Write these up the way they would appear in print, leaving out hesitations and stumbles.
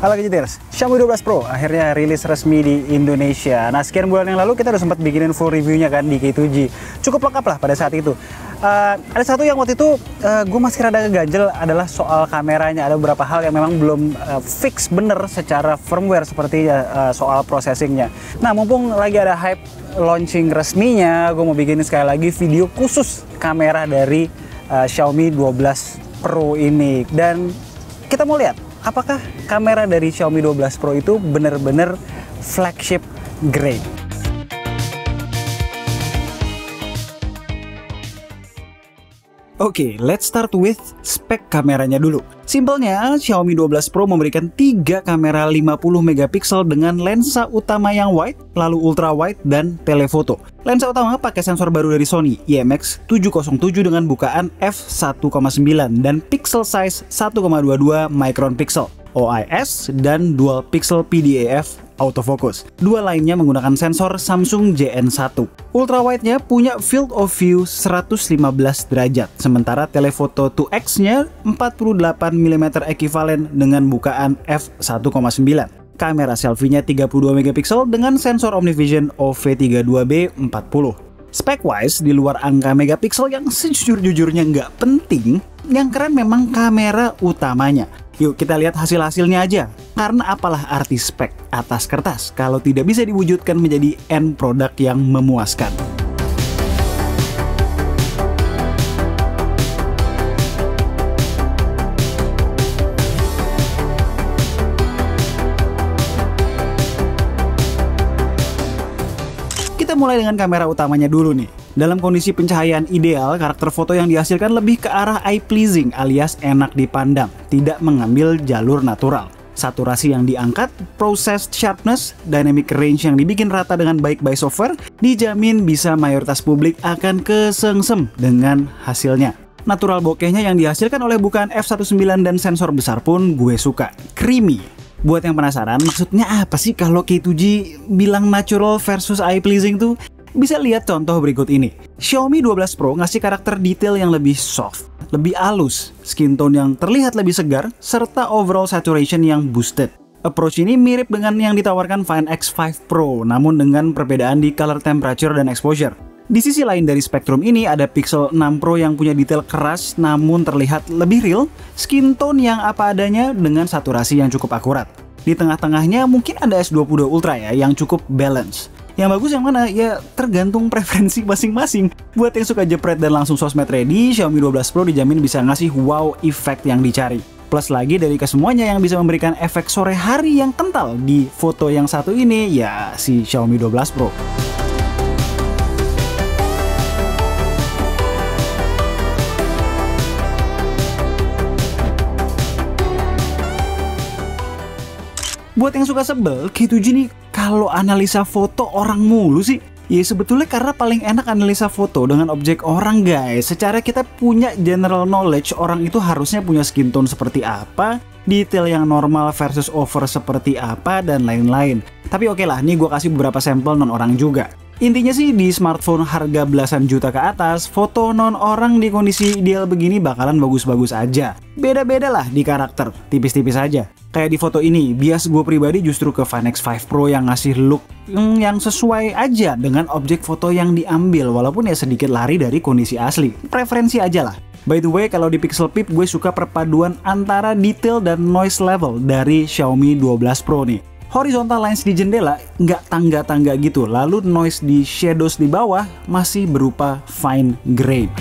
Halo Gadgeters, Xiaomi 12 Pro akhirnya rilis resmi di Indonesia. Nah, sekian bulan yang lalu kita udah sempat bikinin full reviewnya kan di K2G. Cukup lengkap lah pada saat itu. Ada satu yang waktu itu gue masih rada keganjel adalah soal kameranya. Ada beberapa hal yang memang belum fix bener secara firmware seperti soal processingnya. Nah, mumpung lagi ada hype launching resminya, gue mau bikin sekali lagi video khusus kamera dari Xiaomi 12 Pro ini. Dan kita mau lihat apakah kamera dari Xiaomi 12 Pro itu benar-benar flagship grade. Oke, let's start with spek kameranya dulu. Simpelnya, Xiaomi 12 Pro memberikan 3 kamera 50 megapiksel dengan lensa utama yang wide, lalu ultra wide, dan telefoto. Lensa utama pakai sensor baru dari Sony, IMX707 dengan bukaan f1.9 dan pixel size 1,22 micron pixel, OIS, dan dual pixel PDAF autofocus. Dua lainnya menggunakan sensor Samsung JN1. Ultra wide-nya punya field of view 115 derajat, sementara telefoto 2X-nya 48 mm ekivalen dengan bukaan f1.9. Kamera selfie-nya 32 megapiksel dengan sensor OmniVision OV32B 40. Spec-wise, di luar angka megapiksel yang sejujur-jujurnya nggak penting, yang keren memang kamera utamanya. Yuk kita lihat hasil-hasilnya aja. Karena apalah arti spek atas kertas kalau tidak bisa diwujudkan menjadi end product yang memuaskan. Kita mulai dengan kamera utamanya dulu nih. Dalam kondisi pencahayaan ideal, karakter foto yang dihasilkan lebih ke arah eye pleasing alias enak dipandang, tidak mengambil jalur natural. Saturasi yang diangkat, processed sharpness, dynamic range yang dibikin rata dengan baik by software, dijamin bisa mayoritas publik akan kesengsem dengan hasilnya. Natural bokehnya yang dihasilkan oleh bukaan f1.9 dan sensor besar pun gue suka. Creamy. Buat yang penasaran, maksudnya apa sih kalau K2G bilang natural versus eye pleasing tuh? Bisa lihat contoh berikut ini. Xiaomi 12 Pro ngasih karakter detail yang lebih soft, lebih halus, skin tone yang terlihat lebih segar, serta overall saturation yang boosted. Approach ini mirip dengan yang ditawarkan Find X5 Pro, namun dengan perbedaan di color temperature dan exposure. Di sisi lain dari spektrum ini ada Pixel 6 Pro yang punya detail keras namun terlihat lebih real, skin tone yang apa adanya dengan saturasi yang cukup akurat. Di tengah-tengahnya mungkin ada S22 Ultra ya yang cukup balance. Yang bagus yang mana? Ya tergantung preferensi masing-masing. Buat yang suka jepret dan langsung sosmed ready, Xiaomi 12 Pro dijamin bisa ngasih wow effect yang dicari. Plus lagi dari kesemuanya yang bisa memberikan efek sore hari yang kental di foto yang satu ini, ya si Xiaomi 12 Pro. Buat yang suka sebel, K2G nih kalau analisa foto orang mulu sih. Ya sebetulnya karena paling enak analisa foto dengan objek orang guys. Secara kita punya general knowledge orang itu harusnya punya skin tone seperti apa, detail yang normal versus over seperti apa, dan lain-lain. Tapi oke lah, nih gue kasih beberapa sampel non orang juga. Intinya sih di smartphone harga belasan juta ke atas, foto non orang di kondisi ideal begini bakalan bagus-bagus aja. Beda-beda lah di karakter, tipis-tipis aja. Kayak di foto ini, bias gue pribadi justru ke Find X5 Pro yang ngasih look yang sesuai aja dengan objek foto yang diambil, walaupun ya sedikit lari dari kondisi asli. Preferensi aja lah. By the way, kalau di Pixel Peep gue suka perpaduan antara detail dan noise level dari Xiaomi 12 Pro nih. Horizontal lines di jendela nggak tangga-tangga gitu, lalu noise di shadows di bawah masih berupa fine grain.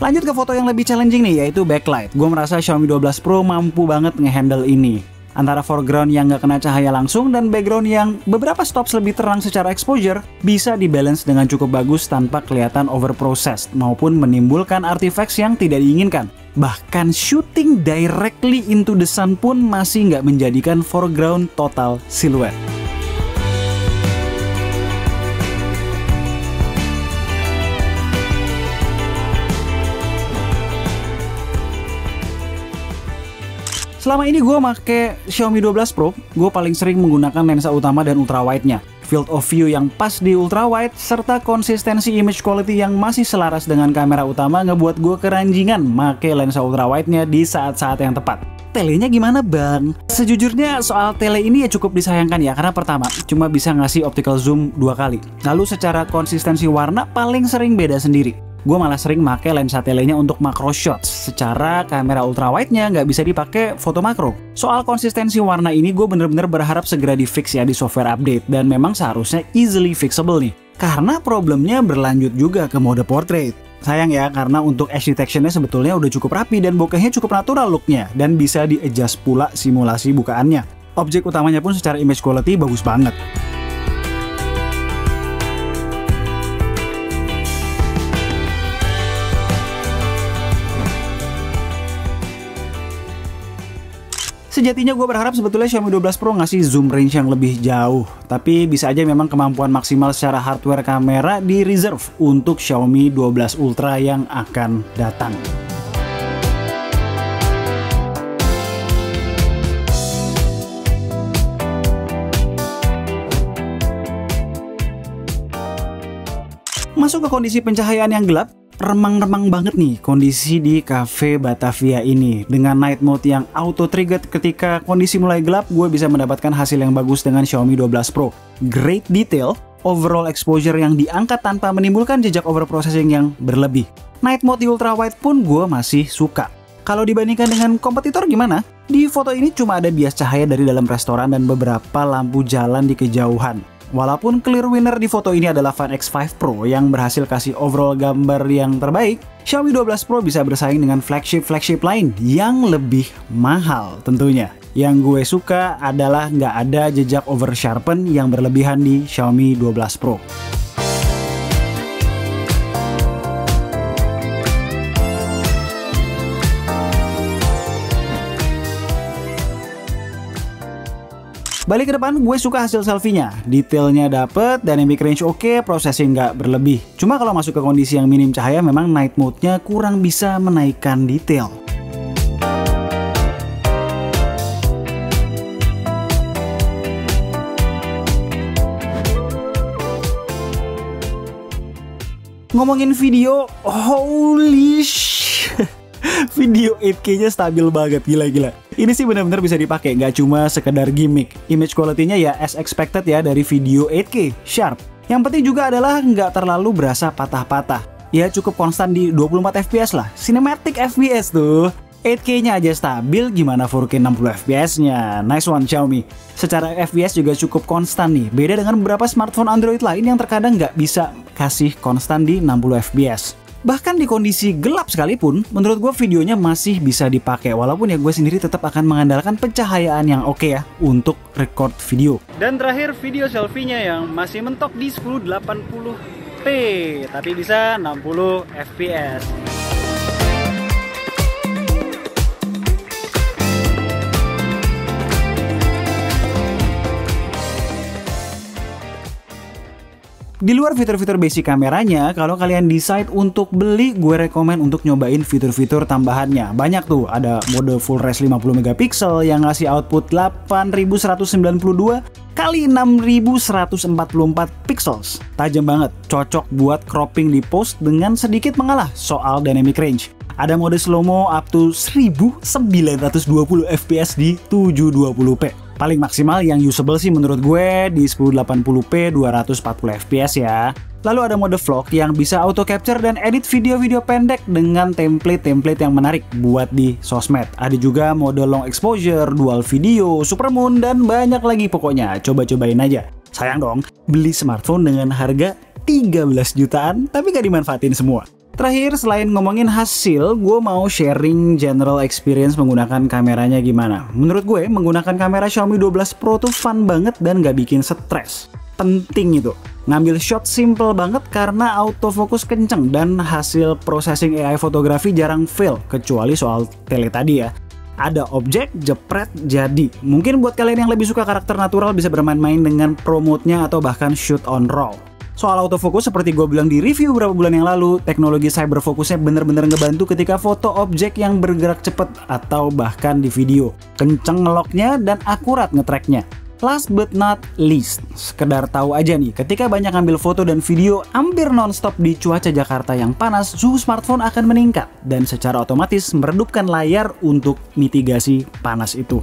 Lanjut ke foto yang lebih challenging nih, yaitu backlight. Gue merasa Xiaomi 12 Pro mampu banget ngehandle ini. Antara foreground yang nggak kena cahaya langsung dan background yang beberapa stops lebih terang secara exposure bisa dibalance dengan cukup bagus tanpa kelihatan overprocessed maupun menimbulkan artifacts yang tidak diinginkan. Bahkan shooting directly into the sun pun masih nggak menjadikan foreground total silhouette. Selama ini gue make Xiaomi 12 Pro, gue paling sering menggunakan lensa utama dan ultrawide-nya. field of view yang pas di ultrawide, serta konsistensi image quality yang masih selaras dengan kamera utama ngebuat gue keranjingan make lensa ultrawide-nya di saat-saat yang tepat. Telenya gimana bang? Sejujurnya soal tele ini ya cukup disayangkan ya, karena pertama cuma bisa ngasih optical zoom 2 kali. Lalu secara konsistensi warna paling sering beda sendiri. Gue malah sering make lensa telenya untuk macro shots. Secara kamera ultrawide-nya nggak bisa dipakai foto makro. Soal konsistensi warna ini gue bener-bener berharap segera di fix ya di software update. Dan memang seharusnya easily fixable nih. Karena problemnya berlanjut juga ke mode portrait. Sayang ya, karena untuk edge detection-nya sebetulnya udah cukup rapi dan bokehnya cukup natural look-nya. Dan bisa di-adjust pula simulasi bukaannya. Objek utamanya pun secara image quality bagus banget. Sejatinya gue berharap sebetulnya Xiaomi 12 Pro ngasih zoom range yang lebih jauh. Tapi bisa aja memang kemampuan maksimal secara hardware kamera di reserve untuk Xiaomi 12 Ultra yang akan datang. Masuk ke kondisi pencahayaan yang gelap, remang-remang banget nih kondisi di Cafe Batavia ini. Dengan night mode yang auto triggered ketika kondisi mulai gelap, gue bisa mendapatkan hasil yang bagus dengan Xiaomi 12 Pro. Great detail, overall exposure yang diangkat tanpa menimbulkan jejak overprocessing yang berlebih. Night mode di ultrawide pun gue masih suka. Kalau dibandingkan dengan kompetitor gimana? Di foto ini cuma ada bias cahaya dari dalam restoran dan beberapa lampu jalan di kejauhan. Walaupun clear winner di foto ini adalah Fan X5 Pro yang berhasil kasih overall gambar yang terbaik, Xiaomi 12 Pro bisa bersaing dengan flagship lain yang lebih mahal tentunya. Yang gue suka adalah nggak ada jejak over sharpen yang berlebihan di Xiaomi 12 Pro. Balik ke depan, gue suka hasil selfie-nya. Detailnya dapet, dynamic range oke, processing nggak berlebih. Cuma kalau masuk ke kondisi yang minim cahaya, memang night mode-nya kurang bisa menaikkan detail. Ngomongin video, holy shit. Video 8K-nya stabil banget, gila-gila. Ini sih benar-benar bisa dipakai, nggak cuma sekedar gimmick. Image quality-nya ya as expected ya dari video 8K, sharp. Yang penting juga adalah nggak terlalu berasa patah-patah. Ya cukup konstan di 24 fps lah, cinematic fps tuh. 8K-nya aja stabil, gimana 4K 60 fps-nya? Nice one Xiaomi. Secara fps juga cukup konstan nih, beda dengan beberapa smartphone Android lain yang terkadang nggak bisa kasih konstan di 60 fps. Bahkan di kondisi gelap sekalipun, menurut gue videonya masih bisa dipakai. Walaupun ya gue sendiri tetap akan mengandalkan pencahayaan yang oke ya untuk record video. Dan terakhir video selfie-nya yang masih mentok di 1080p, tapi bisa 60 fps. Di luar fitur-fitur basic kameranya, kalau kalian decide untuk beli, gue rekomen untuk nyobain fitur-fitur tambahannya. Banyak tuh, ada mode full res 50 megapiksel yang ngasih output 8192 kali 6144 pixels. Tajam banget, cocok buat cropping di post dengan sedikit mengalah soal dynamic range. Ada mode slow-mo up to 1920 fps di 720p. Paling maksimal yang usable sih menurut gue di 1080p 240 fps ya. Lalu ada mode vlog yang bisa auto capture dan edit video-video pendek dengan template-template yang menarik buat di sosmed. Ada juga mode long exposure, dual video, supermoon, dan banyak lagi pokoknya. Coba-cobain aja. Sayang dong, beli smartphone dengan harga 13 jutaan tapi gak dimanfaatin semua. Terakhir, selain ngomongin hasil, gue mau sharing general experience menggunakan kameranya gimana. Menurut gue, menggunakan kamera Xiaomi 12 Pro tuh fun banget dan gak bikin stres. Penting itu. Ngambil shot simple banget karena autofocus kenceng dan hasil processing AI fotografi jarang fail, kecuali soal tele tadi ya. Ada objek, jepret, jadi. Mungkin buat kalian yang lebih suka karakter natural bisa bermain-main dengan pro mode-nya atau bahkan shoot on RAW. Soal autofocus, seperti gue bilang di review beberapa bulan yang lalu, teknologi cyberfocusnya bener-bener ngebantu ketika foto objek yang bergerak cepet atau bahkan di video. Kenceng ngeloknya dan akurat ngetracknya. Last but not least, sekedar tahu aja nih, ketika banyak ambil foto dan video hampir non-stop di cuaca Jakarta yang panas, suhu smartphone akan meningkat dan secara otomatis meredupkan layar untuk mitigasi panas itu.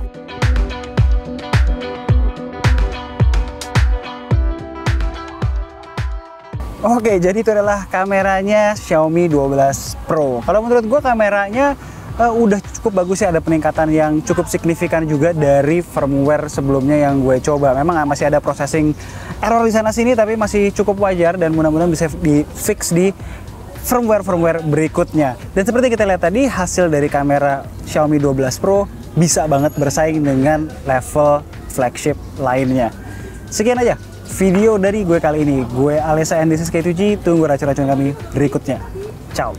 Oke, jadi itu adalah kameranya Xiaomi 12 Pro. Kalau menurut gue kameranya udah cukup bagus ya, ada peningkatan yang cukup signifikan juga dari firmware sebelumnya yang gue coba. Memang masih ada processing error di sana sini, tapi masih cukup wajar dan mudah-mudahan bisa di fix di firmware berikutnya. Dan seperti kita lihat tadi, hasil dari kamera Xiaomi 12 Pro bisa banget bersaing dengan level flagship lainnya. Sekian aja video dari gue kali ini. Gue Alessa and this is K2G. Tunggu racun-racun kami berikutnya. Ciao.